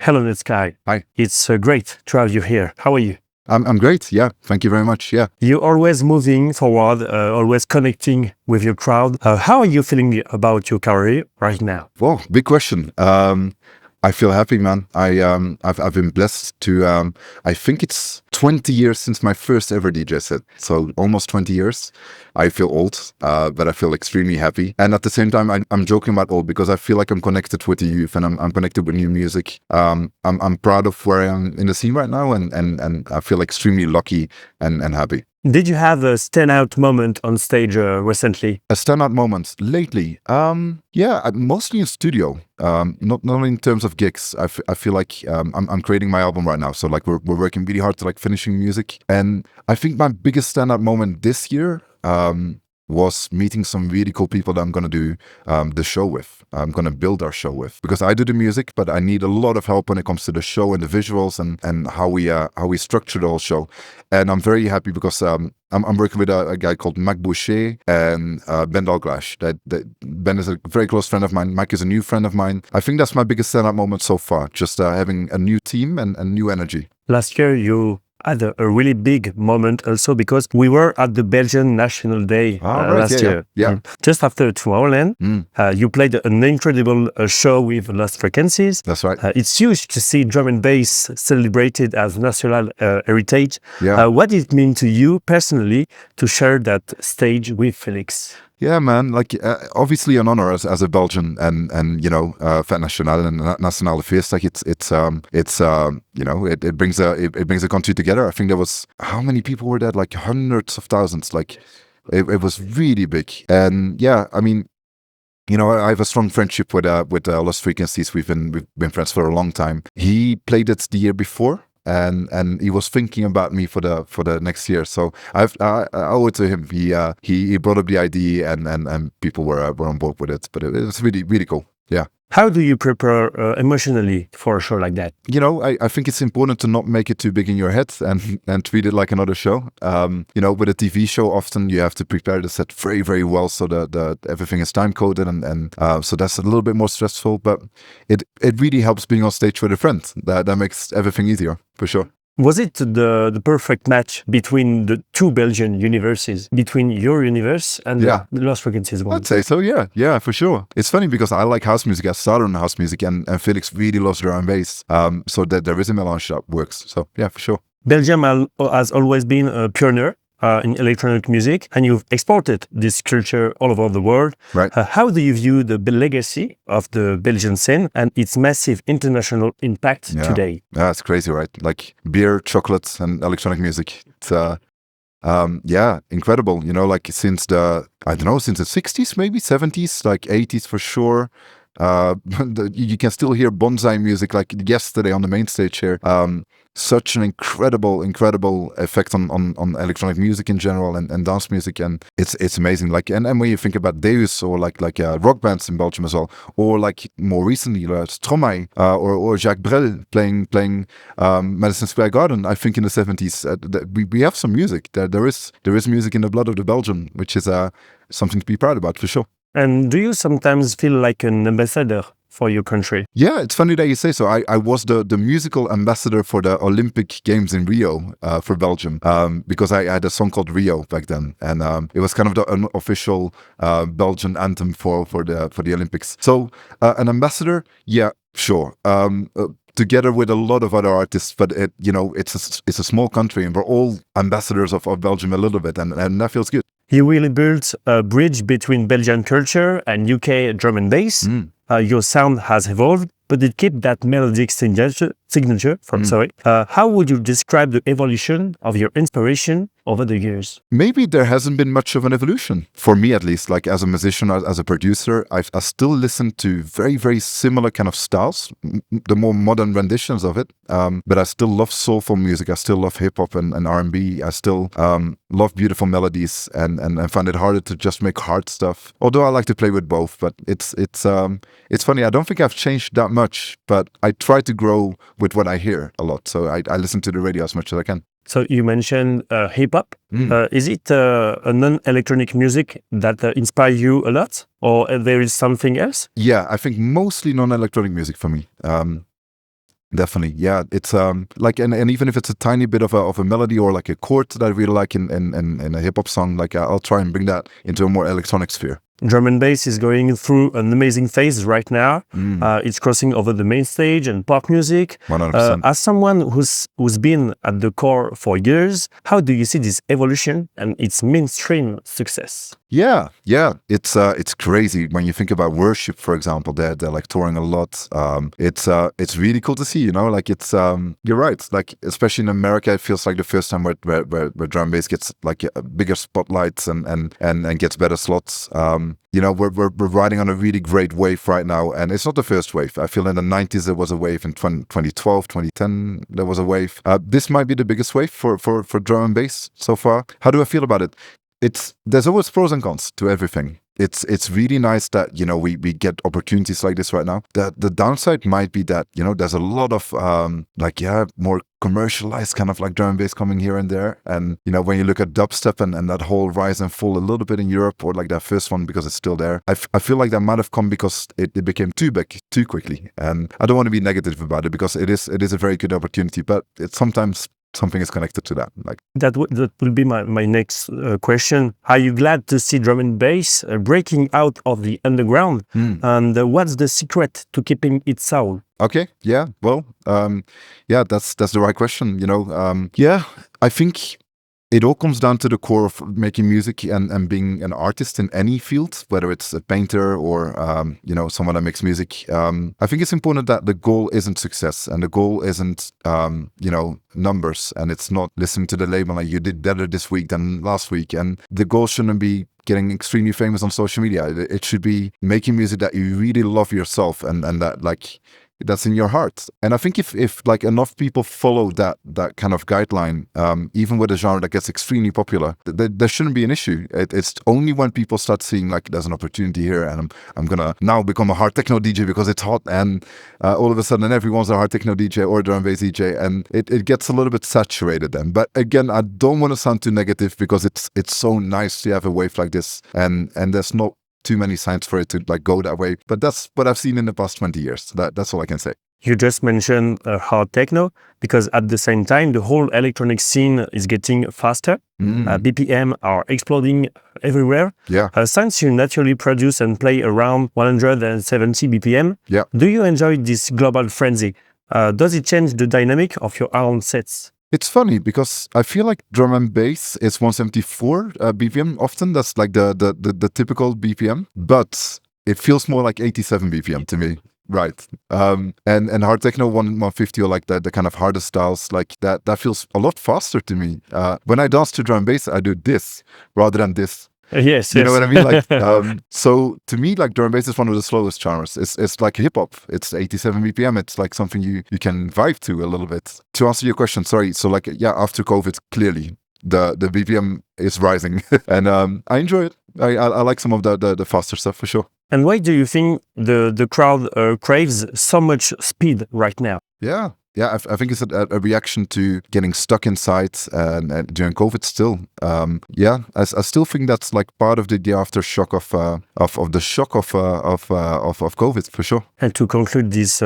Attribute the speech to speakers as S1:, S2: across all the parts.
S1: Hello, Netsky.
S2: Hi.
S1: It's great to have you here. How are you?
S2: I'm great. Yeah. Thank you very much. Yeah.
S1: You're always moving forward, always connecting with your crowd. How are you feeling about your career right now?
S2: Well, big question. I feel happy, man. I've been blessed to. I think it's 20 years since my first ever DJ set. So almost 20 years. I feel old, but I feel extremely happy. And at the same time, I'm joking about old because I feel like I'm connected with the youth and I'm connected with new music. I'm proud of where I am in the scene right now, and I feel extremely lucky and happy.
S1: Did you have a standout moment on stage recently?
S2: A standout moment lately, yeah, mostly in studio. Not only in terms of gigs. I feel like I'm creating my album right now, so like we're working really hard to like finishing music. And I think my biggest standout moment this year was meeting some really cool people that I'm gonna do the show with. I'm gonna build our show with, because I do the music, but I need a lot of help when it comes to the show and the visuals and how we structure the whole show. And I'm very happy because I'm working with a guy called Mac Boucher and Ben Dalglash. That Ben is a very close friend of mine. Mac is a new friend of mine. I think that's my biggest standout moment so far. Just having a new team and new energy.
S1: Last year, you had a really big moment also because we were at the Belgian National Day last year.
S2: Yeah.
S1: Just after Tomorrowland, you played an incredible show with Lost Frequencies.
S2: That's right.
S1: It's huge to see drum and bass celebrated as national heritage.
S2: Yeah.
S1: What did it mean to you personally to share that stage with Felix?
S2: Yeah, man. Like obviously an honor as a Belgian and you know Fête Nationale and Nationale Feest. Like it's you know it brings a country together. I think there was, how many people were there? Like hundreds of thousands. Like it was really big. And yeah, I mean, you know, I have a strong friendship with Lost Frequencies. We've been friends for a long time. He played it the year before. And he was thinking about me for the next year, so I owe it to him. He brought up the idea and people were on board with it, but it was really cool. Yeah.
S1: How do you prepare emotionally for a show like that?
S2: You know, I think it's important to not make it too big in your head and treat it like another show. You know, with a TV show, often you have to prepare the set very well so that everything is time coded and so that's a little bit more stressful. But it really helps being on stage with a friend. That makes everything easier for sure.
S1: Was it the perfect match between the two Belgian universes, between your universe and the Lost Frequencies one?
S2: I'd say so, yeah, for sure. It's funny because I like house music. I started on house music and Felix really loves drum and bass. So that there is a melange that works. So yeah, for sure.
S1: Belgium has always been a pioneer in electronic music, and you've exported this culture all over the world.
S2: Right.
S1: How do you view the legacy of the Belgian scene and its massive international impact today?
S2: Yeah, it's crazy, right? Like beer, chocolates, and electronic music. It's yeah, incredible. You know, like since the 60s, maybe 70s, like 80s for sure. You can still hear bonsai music like yesterday on the main stage here. Such an incredible effect on electronic music in general and dance music, and it's amazing. Like and when you think about Deus or like rock bands in Belgium as well, or like more recently Stromae or Jacques Brel playing Madison Square Garden. I think in the 70s we have some music. There is music in the blood of the Belgian, which is something to be proud about for sure.
S1: And do you sometimes feel like an ambassador for your country? Yeah,
S2: it's funny that you say so. I was the musical ambassador for the Olympic Games in Rio for Belgium because I had a song called Rio back then, and it was kind of the unofficial Belgian anthem for the Olympics. So an ambassador, yeah, sure. Together with a lot of other artists, but it's a small country and we're all ambassadors of Belgium a little bit, and that feels good.
S1: You really built a bridge between Belgian culture and UK drum and bass. Your sound has evolved, but it kept that melodic signature. How would you describe the evolution of your inspiration over the years?
S2: Maybe there hasn't been much of an evolution, for me at least. Like as a musician, as a producer, I still listen to very similar kind of styles, the more modern renditions of it. But I still love soulful music. I still love hip hop and R&B. I still love beautiful melodies and I find it harder to just make hard stuff. Although I like to play with both, but it's funny. I don't think I've changed that much, but I try to grow with what I hear a lot. So I listen to the radio as much as I can.
S1: So you mentioned hip-hop. Is it a non-electronic music that inspires you a lot? Or there is something else?
S2: Yeah, I think mostly non-electronic music for me. Definitely, yeah. It's like, and even if it's a tiny bit of a melody or like a chord that I really like in a hip hop song, like I'll try and bring that into a more electronic sphere.
S1: Drum and bass is going through an amazing phase right now. It's crossing over the main stage and pop music.
S2: 100%.
S1: As someone who's been at the core for years, how do you see this evolution and its mainstream success?
S2: Yeah. It's crazy when you think about worship, for example. They're like touring a lot. It's really cool to see. You know, like it's you're right. Like especially in America, it feels like the first time where drum and bass gets like a bigger spotlights and gets better slots. You know, we're riding on a really great wave right now, and it's not the first wave. I feel in the 90s there was a wave, in 2012, 2010 there was a wave. This might be the biggest wave for drum and bass so far. How do I feel about it? There's always pros and cons to everything. It's really nice that, you know, we get opportunities like this right now. The downside might be that, you know, there's a lot of more commercialized kind of like drum and bass coming here and there. And, you know, when you look at dubstep and that whole rise and fall a little bit in Europe, or like that first one because it's still there, I feel like that might have come because it became too big too quickly. And I don't want to be negative about it, because it is a very good opportunity, but it's sometimes something is connected to that. Like
S1: that will be my next question. Are you glad to see drum and bass breaking out of the underground? And what's the secret to keeping its soul?
S2: Okay, yeah, well, that's the right question. You know, I think it all comes down to the core of making music and being an artist in any field, whether it's a painter or, you know, someone that makes music. I think it's important that the goal isn't success, and the goal isn't, you know, numbers, and it's not listening to the label like you did better this week than last week. And the goal shouldn't be getting extremely famous on social media. It should be making music that you really love yourself and that like that's in your heart. And I think if like enough people follow that kind of guideline, even with a genre that gets extremely popular, there shouldn't be an issue. It's only when people start seeing like there's an opportunity here, and I'm gonna now become a hard techno DJ because it's hot, and all of a sudden everyone's a hard techno DJ or a drum and bass DJ, and it gets a little bit saturated then. But again, I don't want to sound too negative, because it's so nice to have a wave like this, and there's not too many signs for it to like go that way, but that's what I've seen in the past 20 years. That's all I can say.
S1: You just mentioned hard techno, because at the same time the whole electronic scene is getting faster. BPM are exploding everywhere. Since you naturally produce and play around 170 BPM, do you enjoy this global frenzy? Does it change the dynamic of your own sets?
S2: It's funny, because I feel like drum and bass is 174 BPM often. That's like the typical BPM, but it feels more like 87 BPM to me. Right. And hard techno 150, or like the kind of harder styles, like that feels a lot faster to me. When I dance to drum and bass, I do this rather than this.
S1: Yes,
S2: you know what I mean? Like, so to me, like drum and bass is one of the slowest genres. It's like hip hop. It's 87 BPM. It's like something you can vibe to a little bit. To answer your question, sorry. So like, after COVID, clearly the BPM is rising, and I enjoy it. I like some of the faster stuff for sure.
S1: And why do you think the crowd craves so much speed right now?
S2: Yeah, I think it's a reaction to getting stuck inside and during COVID still. I still think that's like part of the aftershock of the shock of COVID for sure.
S1: And to conclude this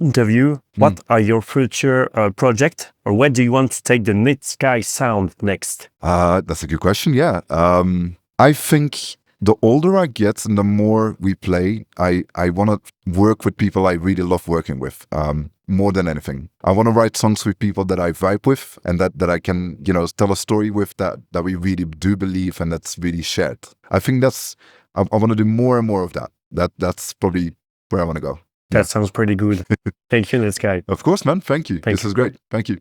S1: interview, what are your future projects, or where do you want to take the Netsky sound next?
S2: That's a good question. Yeah, I think the older I get and the more we play, I want to work with people I really love working with. More than anything, I want to write songs with people that I vibe with, and that I can, you know, tell a story with, that we really do believe, and that's really shared. I think I want to do more and more of that. That's probably where I want to go.
S1: That sounds pretty good. Thank you, Netsky.
S2: Of course, man. Thank you. This is great. Thank you.